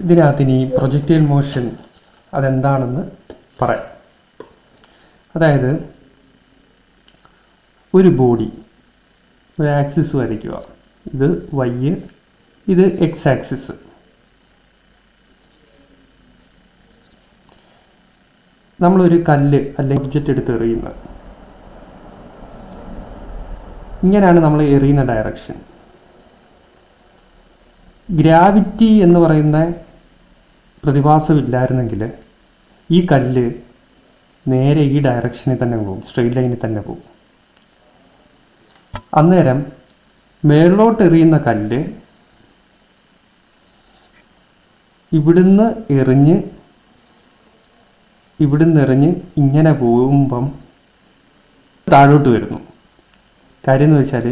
ഇതിനകത്ത് ഇനി projectile motion അതെന്താണെന്ന് പറയാം. അതായത് ഒരു ബോഡി ഒരു ആക്സിസ് വരയ്ക്കുക. ഇത് വൈ, ഇത് എക്സ് ആക്സിസ്. നമ്മളൊരു കല്ല് അല്ലെങ്കിൽ ഒബ്ജക്റ്റ് എടുത്ത് എറിയുന്നത്. ഇങ്ങനെയാണ് നമ്മൾ എറിയുന്ന ഡയറക്ഷൻ. ഗ്രാവിറ്റി എന്ന് പറയുന്ന പ്രതിഭാസം ഇല്ലായിരുന്നെങ്കിൽ ഈ കല്ല് നേരെ ഈ ഡയറക്ഷനിൽ തന്നെ പോകും, സ്ട്രെയിറ്റ് ലൈനിൽ തന്നെ പോകും. അന്നേരം മേളിലോട്ട് എറിയുന്ന കല്ല് ഇവിടുന്ന് എറിഞ്ഞ് ഇങ്ങനെ പോകുമ്പം താഴോട്ട് വരുന്നു. കാര്യം എന്ന് വെച്ചാൽ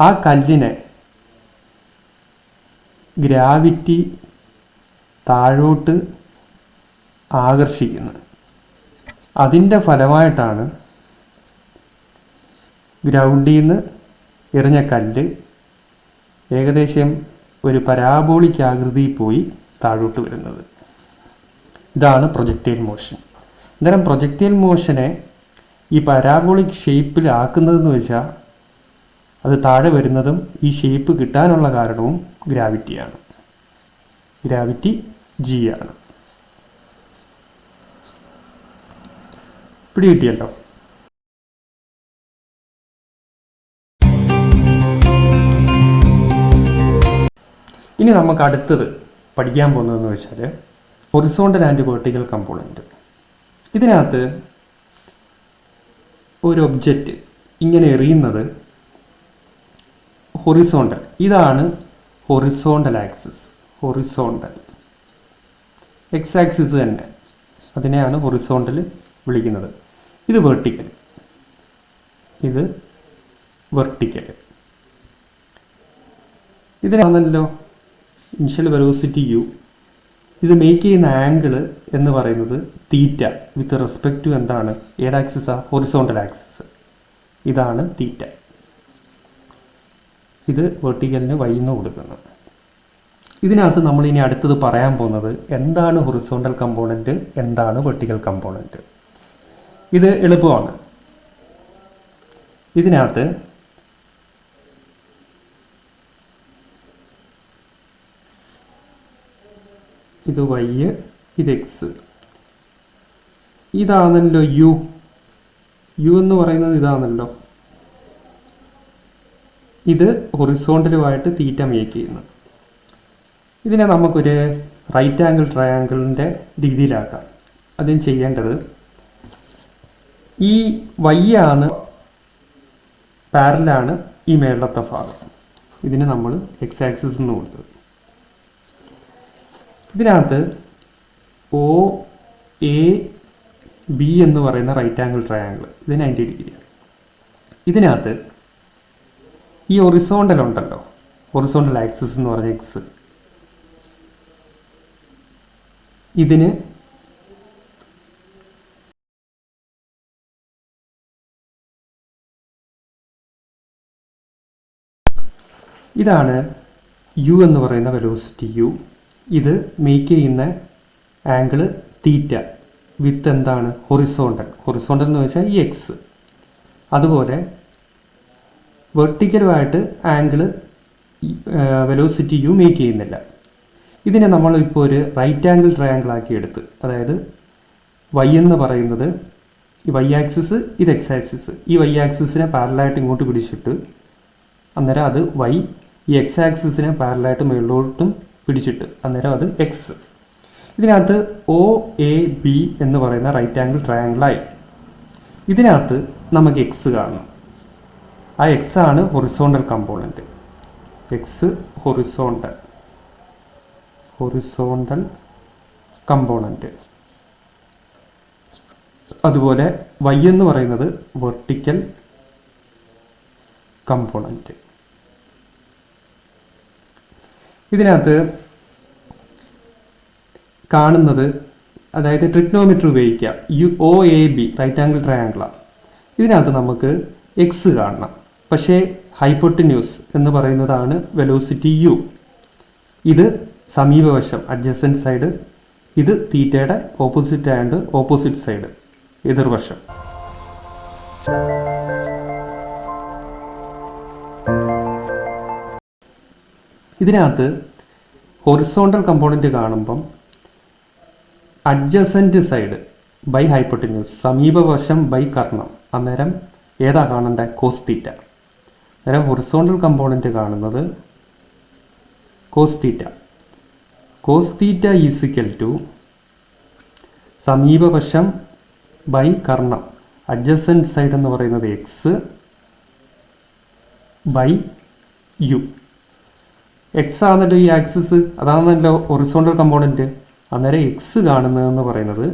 ആ കല്ലിനെ ഗ്രാവിറ്റി താഴോട്ട് ആകർഷിക്കുന്നത്. അതിൻ്റെ ഫലമായിട്ടാണ് ഗ്രൗണ്ടിൽ നിന്ന് എറിഞ്ഞ കല്ല് ഏകദേശം ഒരു പരാബോളിക് ആകൃതിയിൽ പോയി താഴോട്ട് വരുന്നത്. ഇതാണ് പ്രൊജക്റ്റൈൽ മോഷൻ. അന്നേരം പ്രൊജക്റ്റൈൽ മോഷനെ ഈ പരാബോളിക് ഷേപ്പിലാക്കുന്നതെന്ന് വെച്ചാൽ അത് താഴെ വരുന്നതും ഈ ഷേപ്പ് കിട്ടാനുള്ള കാരണവും ഗ്രാവിറ്റിയാണ്. ഗ്രാവിറ്റി ജി ആണ്. പിടികിട്ടിയല്ലോ. ഇനി നമുക്ക് അടുത്തത് പഠിക്കാൻ പോകുന്നതെന്ന് വെച്ചാൽ ഹൊറിസോണ്ടൽ ആൻഡ് വെർട്ടിക്കൽ കമ്പോണൻറ്റ്. ഇതിനകത്ത് ഒരു ഒബ്ജക്റ്റ് ഇങ്ങനെ എറിയുന്നത് ഹൊറിസോണ്ടൽ. ഇതാണ് horizontal axis. Horizontal X axis തന്നെ, അതിനെയാണ് ഹൊറിസോണ്ടൽ വിളിക്കുന്നത്. ഇത് വെർട്ടിക്കൽ, ഇത് വെർട്ടിക്കൽ. ഇതിനാണല്ലോ ഇനിഷ്യൽ വെലോസിറ്റി യു. ഇത് മേക്ക് ചെയ്യുന്ന ആംഗിൾ എന്ന് പറയുന്നത് തീറ്റ വിത്ത് റെസ്പെക്ട് ടു എന്താണ്, ഏത് ആക്സിസാണ്, ഹൊറിസോണ്ടൽ ആക്സിസ്. ഇതാണ് തീറ്റ. ഇത് വെർട്ടിക്കലിന് വൈന്ന് കൊടുക്കുന്നത്. ഇതിനകത്ത് നമ്മൾ ഇനി അടുത്തത് പറയാൻ പോകുന്നത് എന്താണ് ഹൊറിസോണ്ടൽ കമ്പോണൻറ്റ്, എന്താണ് വെർട്ടിക്കൽ കമ്പോണൻറ്റ്. ഇത് എളുപ്പമാണ്. ഇതിനകത്ത് ഇത് വൈ, ഇത് എക്സ്. ഇതാണല്ലോ യു. യു എന്ന് പറയുന്നത് ഇതാണല്ലോ. ഇത് ഹൊറിസോണ്ടലുമായിട്ട് തീറ്റ മേക്ക് ചെയ്യുന്നു. ഇതിനെ നമുക്കൊരു റൈറ്റ് ആംഗിൾ ട്രയാങ്കിളിൻ്റെ രീതിയിലാക്കാം. അതിന് ചെയ്യേണ്ടത് ഈ വൈ ആണ് പാരലാണ് ഈ മേളത്തെ ഭാഗം. ഇതിന് നമ്മൾ എക്സ് ആക്സിസ് എന്ന് കൊടുത്തത്. ഇതിനകത്ത് ഒ എ ബി എന്ന് പറയുന്ന റൈറ്റ് ആംഗിൾ ട്രയാങ്കിൾ, ഇത് 90 ഡിഗ്രിയാണ്. ഇതിനകത്ത് ഈ ഹൊറിസോണ്ടൽ ഉണ്ടല്ലോ, ഹൊറിസോണ്ടൽ ആക്സിസ് എന്ന് പറഞ്ഞ എക്സ്, ഇതിന് ഇതാണ് യു എന്ന് പറയുന്ന വെലോസിറ്റി യു. ഇത് മേക്ക് ചെയ്യുന്ന ആംഗിൾ തീറ്റ വിത്ത് എന്താണ്, ഹൊറിസോണ്ടൽ. ഹൊറിസോണ്ടൽ എന്ന് വെച്ചാൽ ഈ എക്സ്. അതുപോലെ വെർട്ടിക്കലുമായിട്ട് ആംഗിൾ വെലോസിറ്റി യു മേക്ക് ചെയ്യുന്നില്ല. ഇതിനെ നമ്മളിപ്പോൾ ഒരു റൈറ്റ് ആംഗിൾ ട്രയാങ്കിൾ ആക്കി എടുത്ത്, അതായത് വൈ എന്ന് പറയുന്നത് ഈ വൈ ആക്സിസ്, ഇത് എക്സ് ആക്സിസ്. ഈ വൈ ആക്സിസിനെ പാരലായിട്ട് ഇങ്ങോട്ട് പിടിച്ചിട്ട് അന്നേരം അത് വൈ, ഈ എക്സ് ആക്സിസിനെ പാരലായിട്ട് മുകളിലോട്ടും പിടിച്ചിട്ട് അന്നേരം അത് എക്സ്. ഇതിനകത്ത് ഒ എ ബി എന്ന് പറയുന്ന റൈറ്റ് ആംഗിൾ ട്രയാങ്കിളായി. ഇതിനകത്ത് നമുക്ക് എക്സ് കാണണം. ആ എക്സ് ആണ് horizontal component. X horizontal component. അതുപോലെ വൈ എന്ന് പറയുന്നത് വെർട്ടിക്കൽ കമ്പോണൻറ്റ്. ഇതിനകത്ത് കാണുന്നത്, അതായത് ട്രിഗ്നോമെട്രി ഉപയോഗിക്കാം. O A B right angle ട്രയാങ്കിളാണ്. ഇതിനകത്ത് നമുക്ക് എക്സ് കാണണം. പക്ഷേ ഹൈപ്പോട്ടിന്യൂസ് എന്ന് പറയുന്നതാണ് വെലോസിറ്റി യു. ഇത് സമീപവശം അഡ്ജസൻറ്റ് സൈഡ്, ഇത് തീറ്റയുടെ ഓപ്പോസിറ്റ് ആൻഡ് ഓപ്പോസിറ്റ് സൈഡ് എതിർവശം. ഇതിനകത്ത് ഹൊറിസോണ്ടൽ കമ്പോണൻറ്റ് കാണുമ്പം അഡ്ജസൻറ്റ് സൈഡ് ബൈ ഹൈപ്പോട്ടന്യൂസ്, സമീപവശം ബൈ കർണം, അന്നേരം ഏതാ കാണേണ്ട? Cos theta. അന്നേരം ഹൊറിസോണ്ടൽ കമ്പോണൻറ്റ് കാണുന്നത് cos theta. Cos theta is equal to സമീപവശം ബൈ കർണം, അഡ്ജസൻറ്റ് സൈഡ് എന്ന് പറയുന്നത് എക്സ് ബൈ യു. എക്സ് ആണല്ലോ ഈ ആക്സിസ്, അതാണല്ലോ ഹൊറിസോണ്ടൽ കമ്പോണൻറ്റ്. അന്നേരം എക്സ് കാണുന്നതെന്ന് പറയുന്നത്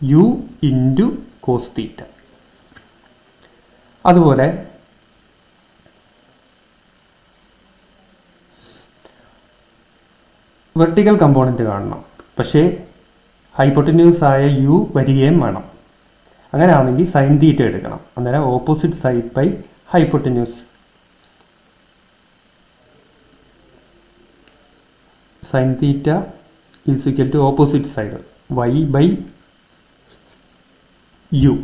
യു ഇൻറ്റു കോസ് തീറ്റ. അതുപോലെ വെർട്ടിക്കൽ കമ്പോണൻറ്റ് കാണണം, പക്ഷേ ഹൈപ്പോട്ടന്യൂസ് ആയ യു വരികയും വേണം. അങ്ങനെയാണെങ്കിൽ സൈൻ തീറ്റ എടുക്കണം. അന്നേരം opposite side by hypotenuse, sine theta is equal to opposite side Y by U.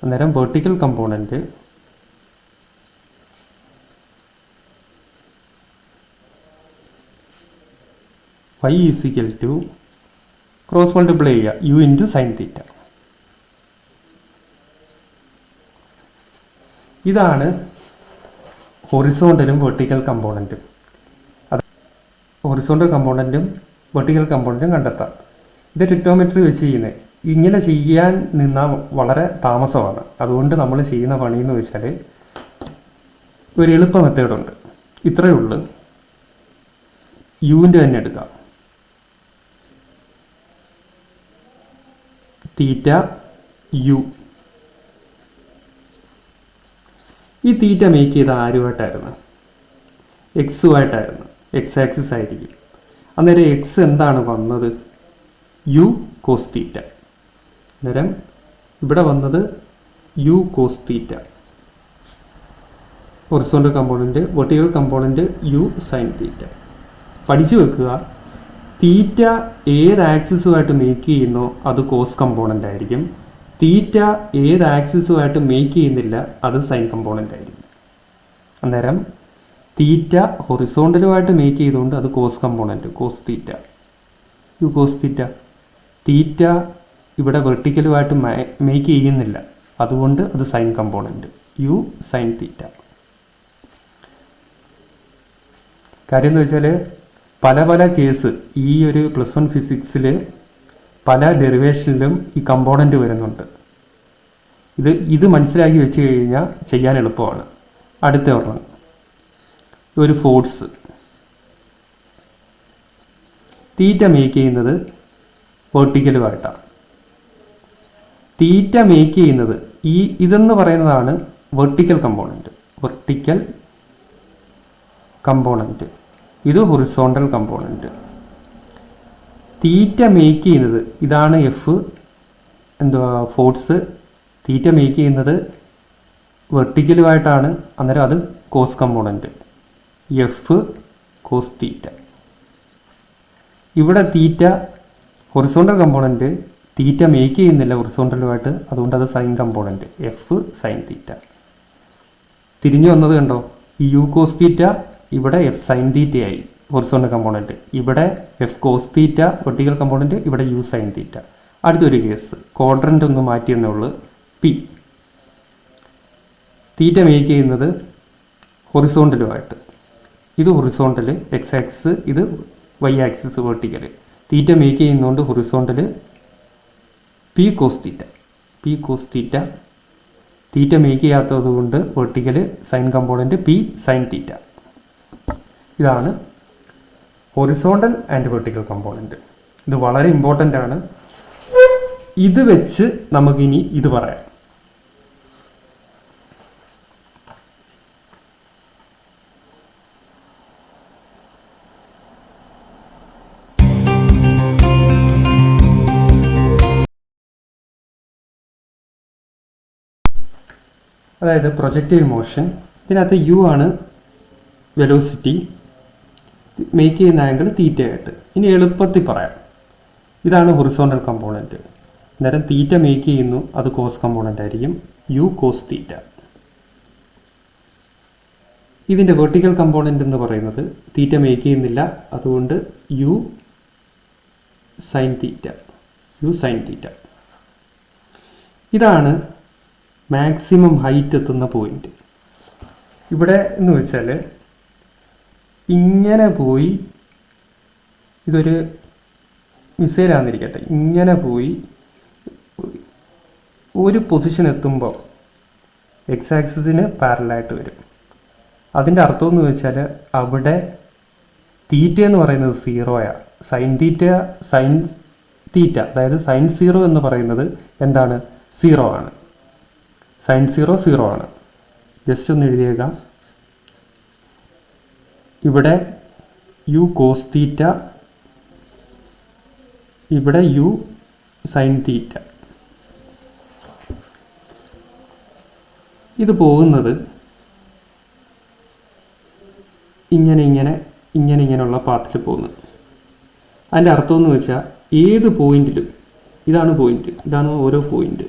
അന്നേരം vertical component y is equal to cross multiply ചെയ്യുക യു ഇൻറ്റു സൈൻ തീറ്റ. ഇതാണ് ഹൊറിസോണ്ടലും വെർട്ടിക്കൽ കമ്പോണൻറ്റും. ഹൊറിസോണ്ടൽ കമ്പോണൻറ്റും വെർട്ടിക്കൽ കമ്പോണൻറ്റും കണ്ടെത്താം. ഇത് ട്രിഗ്നോമെട്രി വെച്ച് ചെയ്യുന്നത്. ഇങ്ങനെ ചെയ്യാൻ നിന്നാൽ വളരെ താമസമാണ്. അതുകൊണ്ട് നമ്മൾ ചെയ്യുന്ന പണിയെന്ന് വെച്ചാൽ ഒരു എളുപ്പ മെത്തേഡുണ്ട്. ഇത്രയേ ഉള്ളൂ. യുവിൻ്റെ തന്നെ എടുക്കാം. തീറ്റ യു. ഈ തീറ്റ മേക്ക് ചെയ്ത ആരുമായിട്ടായിരുന്നു? എക്സുമായിട്ടായിരുന്നു. എക്സ് ആക്സിസ് ആയിരിക്കും. അന്നേരം എക്സ് എന്താണ് വന്നത്? U cos theta. അന്നേരം ഇവിടെ വന്നത് U cos theta. Horizontal component, vertical component U sine theta. പഠിച്ചു വെക്കുക. തീറ്റ ഏത് ആക്സിസുമായിട്ട് മേക്ക് ചെയ്യുന്നോ അത് കോസ് കമ്പോണൻ്റ് ആയിരിക്കും. തീറ്റ ഏത് ആക്സിസുമായിട്ട് മേക്ക് ചെയ്യുന്നില്ല അത് സൈൻ കമ്പോണൻ്റ് ആയിരിക്കും. അന്നേരം തീറ്റ ഹൊറിസോണ്ടലുമായിട്ട് മേക്ക് ചെയ്തുകൊണ്ട് അത് cos component, cos theta, U cos theta. Theta ഇവിടെ വെർട്ടിക്കലുമായിട്ട് മേക്ക് ചെയ്യുന്നില്ല, അതുകൊണ്ട് അത് sine component, U sine theta. കാര്യം എന്ന് വെച്ചാൽ പല പല കേസ് ഈ ഒരു +1 ഫിസിക്സിൽ പല ഡെറിവേഷനിലും ഈ കമ്പോണൻറ്റ് വരുന്നുണ്ട്. ഇത് മനസ്സിലാക്കി വെച്ച് കഴിഞ്ഞാൽ ചെയ്യാൻ എളുപ്പമാണ്. അടുത്ത ഒരെണ്ണം, ഒരു ഫോഴ്സ്. തീറ്റ മേക്ക് ചെയ്യുന്നത് വെർട്ടിക്കലുമായിട്ടാണ്. തീറ്റ മേക്ക് ചെയ്യുന്നത് ഇതെന്ന് പറയുന്നതാണ് വെർട്ടിക്കൽ കമ്പോണൻറ്റ്. Vertical component. ഇത് ഹൊറിസോണ്ടൽ കമ്പോണൻറ്റ്. തീറ്റ മേക്ക് ചെയ്യുന്നത് ഇതാണ് എഫ്, എന്തുവാ ഫോഴ്സ്. തീറ്റ മേക്ക് ചെയ്യുന്നത് വെർട്ടിക്കലുമായിട്ടാണ്. അന്നേരം അത് cos component, F cos theta. ഇവിടെ theta horizontal component, theta make ചെയ്യുന്നില്ല ഹൊറിസോണ്ടലുമായിട്ട്, അതുകൊണ്ട് അത് sine component, F sine theta. തിരിഞ്ഞു വന്നത് കണ്ടോ? ഈ യു കോസ് തീറ്റ ഇവിടെ എഫ് സൈൻ തീറ്റയായി ഹൊറിസോണ്ടൽ കമ്പോണൻറ്റ്, ഇവിടെ F cos theta vertical component, ഇവിടെ യു സൈൻ തീറ്റ. അടുത്തൊരു കേസ്, ക്വാഡ്രൻ്റ് ഒന്ന് മാറ്റിയെന്നേ ഉള്ളൂ. പി. തീറ്റ മേക്ക് ചെയ്യുന്നത് ഹൊറിസോണ്ടലുമായിട്ട്. ഇത് ഹൊറിസോണ്ടൽ എക്സ് ആക്സിസ്, ഇത് Y axis vertical. Theta make ചെയ്യുന്നതുകൊണ്ട് horizontal P cos theta, P cos theta. Theta make ചെയ്യാത്തത് കൊണ്ട് vertical sine component P sine theta. ഇതാണ് ഹൊറിസോണ്ടൽ ആൻഡ് വെർട്ടിക്കൽ കമ്പോണൻറ്റ്. ഇത് വളരെ ഇമ്പോർട്ടൻ്റ് ആണ്. ഇത് വെച്ച് നമുക്കിനി ഇത് പറയാം. അതായത് പ്രൊജക്റ്റൈൽ മോഷൻ. ഇതിനകത്ത് യു ആണ് വെലോസിറ്റി, മേക്ക് ചെയ്യുന്ന ആംഗിൾ തീറ്റയായിട്ട്. ഇനി എളുപ്പത്തിൽ പറയാം, ഇതാണ് ഹൊറിസോണ്ടൽ കമ്പോണൻറ്റ്. അന്നേരം തീറ്റ മേക്ക് ചെയ്യുന്നു, അത് കോസ് കമ്പോണൻ്റ് ആയിരിക്കും, യു കോസ് തീറ്റ. ഇതിൻ്റെ വെർട്ടിക്കൽ കമ്പോണൻ്റ് എന്ന് പറയുന്നത് തീറ്റ മേക്ക് ചെയ്യുന്നില്ല, അതുകൊണ്ട് U sine theta, U sine theta. ഇതാണ് മാക്സിമം ഹൈറ്റ് എത്തുന്ന പോയിന്റ്. ഇവിടെ എന്ന് വെച്ചാൽ ഇങ്ങനെ പോയി, ഇതൊരു മിസൈലാണെന്നിരിക്കട്ടെ, ഇങ്ങനെ പോയി ഒരു പൊസിഷൻ എത്തുമ്പോൾ എക്സ് ആക്സിസിന് പാരലായിട്ട് വരും. അതിൻ്റെ അർത്ഥം എന്ന് വെച്ചാൽ അവിടെ തീറ്റ എന്ന് പറയുന്നത് സീറോയാണ്. സൈൻ തീറ്റ അതായത് സൈൻ സീറോ എന്ന് പറയുന്നത് എന്താണ്? സീറോ ആണ്. സൈൻ സീറോ സീറോ ആണ്. ജസ്റ്റ് ഒന്ന് എഴുതിയേക്കാം. ഇവിടെ യു കോസ് തീറ്റ, ഇവിടെ യു സൈൻ തീറ്റ. ഇത് പോകുന്നത് ഇങ്ങനെയുള്ള പാത്തിൽ പോകുന്നത്. അതിൻ്റെ അർത്ഥം എന്ന് വെച്ചാൽ ഏത് പോയിന്റിലും, ഇതാണ് പോയിന്റ്, ഇതാണ് ഓരോ പോയിന്റ്,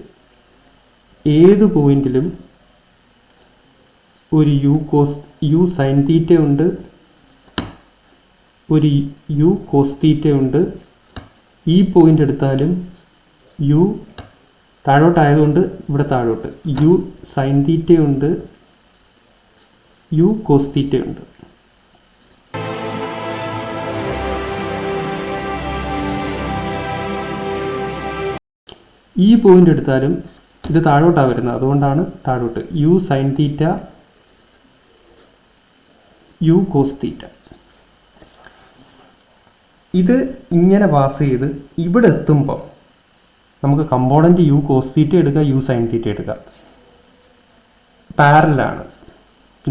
ഏത് പോയിന്റിലും ഒരു യു സൈൻ തീറ്റ ഉണ്ട്, ഒരു യു കോസ് തീറ്റ ഉണ്ട്. ഈ പോയിന്റ് എടുത്താലും യു താഴോട്ടായതുകൊണ്ട് ഇവിടെ താഴോട്ട് യു സൈൻ തീറ്റ ഉണ്ട്, യു കോസ് തീറ്റ ഉണ്ട്. ഈ പോയിന്റ് എടുത്താലും ഇത് താഴോട്ടാണ് വരുന്നത്, അതുകൊണ്ടാണ് താഴോട്ട് U sine theta, U cos theta. ഇത് ഇങ്ങനെ പാസ് ചെയ്ത് ഇവിടെ എത്തുമ്പോൾ നമുക്ക് കമ്പോണൻറ്റ് യു കോസ് തീറ്റ എടുക്കുക, യു സൈൻ തീറ്റ എടുക്കുക, പാരലാണ്.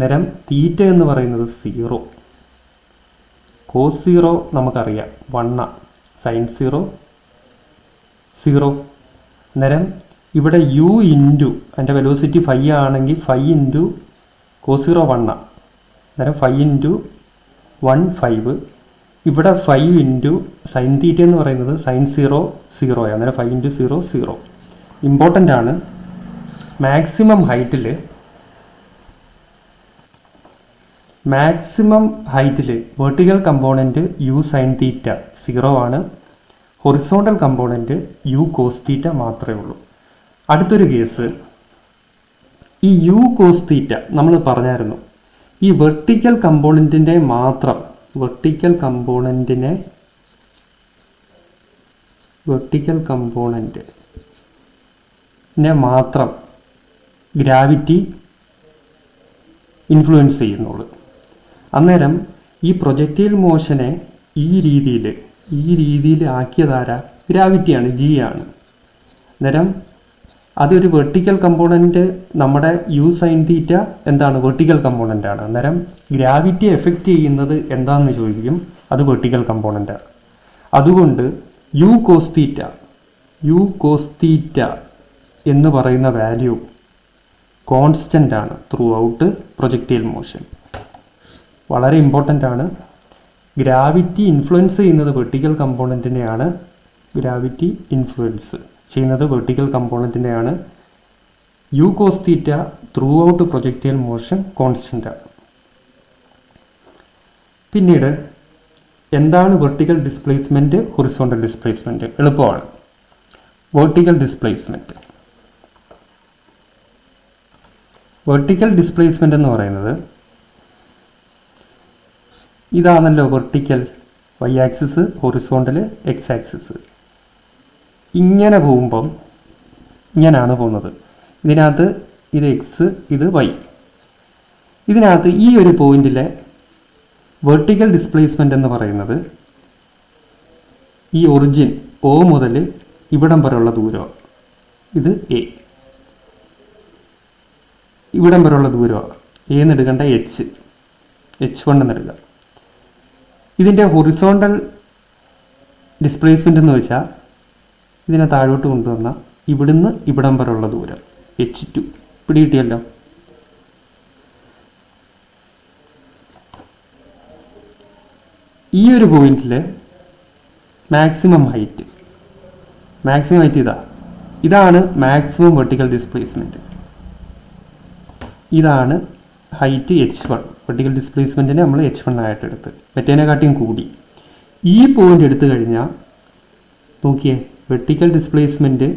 നേരം തീറ്റ എന്ന് പറയുന്നത് സീറോ, കോസ് സീറോ നമുക്കറിയാം 1, സൈൻ സീറോ 0. നേരം ഇവിടെ യു ഇൻറ്റു അതിൻ്റെ വെലോസിറ്റി 5 ആണെങ്കിൽ 5 ഇൻറ്റു കോസ് സീറോ 1. നേരം 5 ഇൻറ്റു 1 5. ഇവിടെ 5 ഇൻറ്റു സൈൻ തീറ്റ എന്ന് പറയുന്നത് സൈൻ സീറോ 0 ആണ്. അന്നേരം 5 ഇൻറ്റു 0 0. ഇമ്പോർട്ടൻ്റ് ആണ്. മാക്സിമം ഹൈറ്റിൽ vertical component U sine theta 0 ആണ്. Horizontal component u cos theta മാത്രമേ ഉള്ളൂ. അടുത്തൊരു കേസ്, ഈ യു കോസ് തീറ്റ നമ്മൾ പറഞ്ഞായിരുന്നു, ഈ വെർട്ടിക്കൽ കമ്പോണൻറ്റിൻ്റെ മാത്രം വെർട്ടിക്കൽ കമ്പോണൻറ്റിനെ മാത്രം ഗ്രാവിറ്റി ഇൻഫ്ലുവൻസ് ചെയ്യുന്നുള്ളൂ. അന്നേരം ഈ പ്രൊജക്റ്റൈൽ മോഷനെ ഈ രീതിയിൽ ആക്കിയതാരാ? ഗ്രാവിറ്റിയാണ്, ജി ആണ്. അന്നേരം അതൊരു വെർട്ടിക്കൽ കമ്പോണൻറ്റ്, നമ്മുടെ യു സൈൻ തീറ്റ എന്താണ്? വെർട്ടിക്കൽ കമ്പോണൻ്റ് ആണ്. അന്നേരം ഗ്രാവിറ്റി എഫക്റ്റ് ചെയ്യുന്നത് എന്താണെന്ന് ചോദിക്കും, അത് വെർട്ടിക്കൽ കമ്പോണൻ്റാണ്. അതുകൊണ്ട് യു കോസ് തീറ്റ എന്ന് പറയുന്ന വാല്യൂ കോൺസ്റ്റൻ്റ് ആണ് ത്രൂ ഔട്ട് പ്രൊജക്റ്റൈൽ മോഷൻ. വളരെ ഇമ്പോർട്ടൻ്റ് ആണ്. ഗ്രാവിറ്റി ഇൻഫ്ലുവൻസ് ചെയ്യുന്നത് വെർട്ടിക്കൽ കമ്പോണൻറ്റിനെയാണ്. U cos theta throughout projectile motion constant ആണ്. പിന്നീട് എന്താണ് വെർട്ടിക്കൽ ഡിസ്പ്ലേസ്മെൻറ്റ്, ഹൊറിസോണ്ടൽ ഡിസ്പ്ലേസ്മെൻറ്റ്? എളുപ്പമാണ്. വെർട്ടിക്കൽ ഡിസ്പ്ലേസ്മെൻറ്റ് എന്ന് പറയുന്നത് ഇതാണല്ലോ. Vertical Y axis, horizontal X axis. ഇങ്ങനെ പോകുമ്പം ഇങ്ങനെയാണ് പോകുന്നത്. ഇതിനകത്ത് ഇത് എക്സ്, ഇത് വൈ. ഇതിനകത്ത് ഈ ഒരു പോയിന്റിലെ വെർട്ടിക്കൽ ഡിസ്പ്ലേസ്മെൻ്റ് എന്ന് പറയുന്നത് ഈ ഒറിജിൻ ഒ മുതൽ ഇവിടം വരെയുള്ള ദൂരമാണ്. ഇത് എ, ഇവിടം വരെയുള്ള ദൂരമാണ്. എന്ന് എടുക്കേണ്ട H1 എന്നെടുക്കുക. ഇതിൻ്റെ ഹൊറിസോണ്ടൽ ഡിസ്പ്ലേസ്മെൻ്റ് എന്ന് വെച്ചാൽ ഇതിനെ താഴോട്ട് കൊണ്ടുവന്ന ഇവിടുന്ന് ഇവിടം വരെയുള്ള ദൂരം H2. പിടികിട്ടിയല്ലോ. ഈ ഒരു പോയിന്റിൽ മാക്സിമം ഹൈറ്റ് ഇതാണ് മാക്സിമം വെർട്ടിക്കൽ ഡിസ്പ്ലേസ്മെൻറ്റ്. ഇതാണ് ഹൈറ്റ് H1. വെർട്ടിക്കൽ ഡിസ്പ്ലേസ്മെൻറ്റിനെ നമ്മൾ H1 ആയിട്ട് എടുത്ത്, മറ്റേതിനെക്കാട്ടിയും കൂടി. ഈ പോയിന്റ് എടുത്തു കഴിഞ്ഞാൽ നോക്കിയേ, വെർട്ടിക്കൽ ഡിസ്പ്ലേസ്മെൻറ്റ്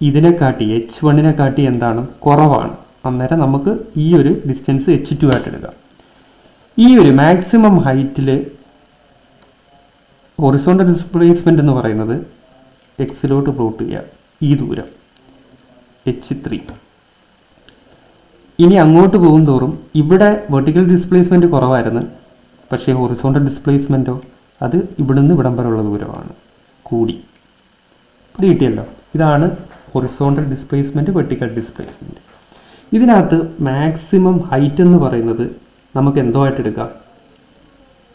ഇതിനെക്കാട്ടി H1 എന്താണ്, കുറവാണ്. അന്നേരം നമുക്ക് ഈ ഒരു ഡിസ്റ്റൻസ് H2 ആയിട്ട് എടുക്കാം. ഈ ഒരു മാക്സിമം ഹൈറ്റിൽ ഹൊറിസോണ്ടൽ ഡിസ്പ്ലേസ്മെൻറ്റ് എന്ന് പറയുന്നത് എക്സിലോട്ട് പ്ലോട്ട് ചെയ്യുക, ഈ ദൂരം H3. ഇനി അങ്ങോട്ട് പോകും തോറും ഇവിടെ വെർട്ടിക്കൽ ഡിസ്പ്ലേസ്മെൻറ്റ് കുറവായിരുന്നു, പക്ഷേ ഹൊറിസോണ്ടൽ ഡിസ്പ്ലേസ്മെൻറ്റോ അത് ഇവിടുന്ന് ഇവിടം വരെയുള്ള ദൂരമാണ്, കൂടി. ഇത് കിട്ടിയല്ലോ. ഇതാണ് ഹൊറിസോണ്ടൽ ഡിസ്പ്ലേസ്മെൻറ്റ്, വെർട്ടിക്കൽ ഡിസ്പ്ലേസ്മെൻറ്റ്. ഇതിനകത്ത് മാക്സിമം ഹൈറ്റ് എന്ന് പറയുന്നത് നമുക്ക് എന്തോ ആയിട്ട് എടുക്കാം,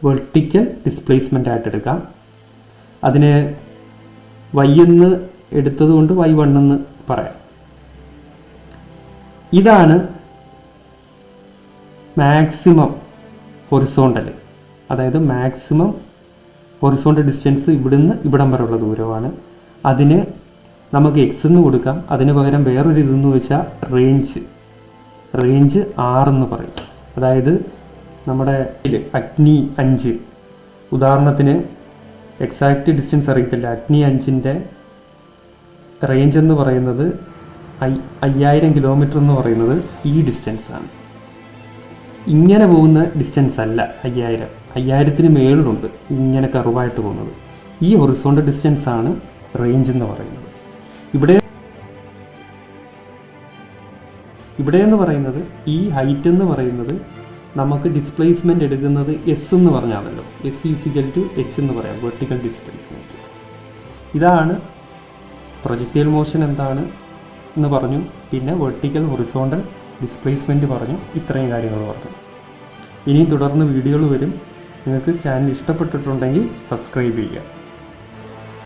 വെർട്ടിക്കൽ ഡിസ്പ്ലേസ്മെൻ്റ് ആയിട്ട് എടുക്കാം. അതിനെ y എന്ന് എടുത്തത് കൊണ്ട് y1 എന്ന് പറയാം. ഇതാണ് മാക്സിമം ഹൊറിസോണ്ടൽ, അതായത് മാക്സിമം ഹൊറിസോണ്ടൽ ഡിസ്റ്റൻസ് ഇവിടുന്ന് ഇവിടം വരെയുള്ള ദൂരമാണ്. അതിന് നമുക്ക് എക്സ് എന്ന് കൊടുക്കാം. അതിന് പകരം വേറൊരു ഇതെന്ന് വെച്ചാൽ റേഞ്ച് 6 എന്ന് പറയും. അതായത് നമ്മുടെ അഗ്നി 5 ഉദാഹരണത്തിന് എക്സാക്റ്റ് ഡിസ്റ്റൻസ് അറിയത്തില്ല. അഗ്നി 5ൻ്റെ റേഞ്ച് എന്ന് പറയുന്നത് 5000 കിലോമീറ്റർ എന്ന് പറയുന്നത് ഈ ഡിസ്റ്റൻസാണ്. ഇങ്ങനെ പോകുന്ന ഡിസ്റ്റൻസ് അല്ല 5000 മേളിലുണ്ട് ഇങ്ങനെ കർവായിട്ട് പോകുന്നത്. ഈ ഹൊറിസോണ്ടൽ ഡിസ്റ്റൻസ് ആണ് റേഞ്ച് എന്ന് പറയുന്നത്. ഇവിടെ എന്ന് പറയുന്നത് ഈ ഹൈറ്റ് എന്ന് പറയുന്നത് നമുക്ക് ഡിസ്പ്ലേസ്മെൻറ്റ് എടുക്കുന്നത് എസ് എന്ന് പറഞ്ഞാണല്ലോ. S=H എന്ന് പറയാം, വെർട്ടിക്കൽ ഡിസ്പ്ലേസ്മെൻറ്റ്. ഇതാണ് പ്രൊജക്റ്റൈൽ മോഷൻ എന്താണ് എന്ന് പറഞ്ഞു, പിന്നെ വെർട്ടിക്കൽ ഹൊറിസോണ്ടൽ ഡിസ്പ്ലേസ്മെൻറ്റ് പറഞ്ഞു, ഇത്രയും കാര്യങ്ങൾ പറഞ്ഞു. ഇനിയും തുടർന്ന് വീഡിയോകൾ വരും. നിങ്ങൾക്ക് ചാനൽ ഇഷ്ടപ്പെട്ടിട്ടുണ്ടെങ്കിൽ സബ്സ്ക്രൈബ് ചെയ്യുക.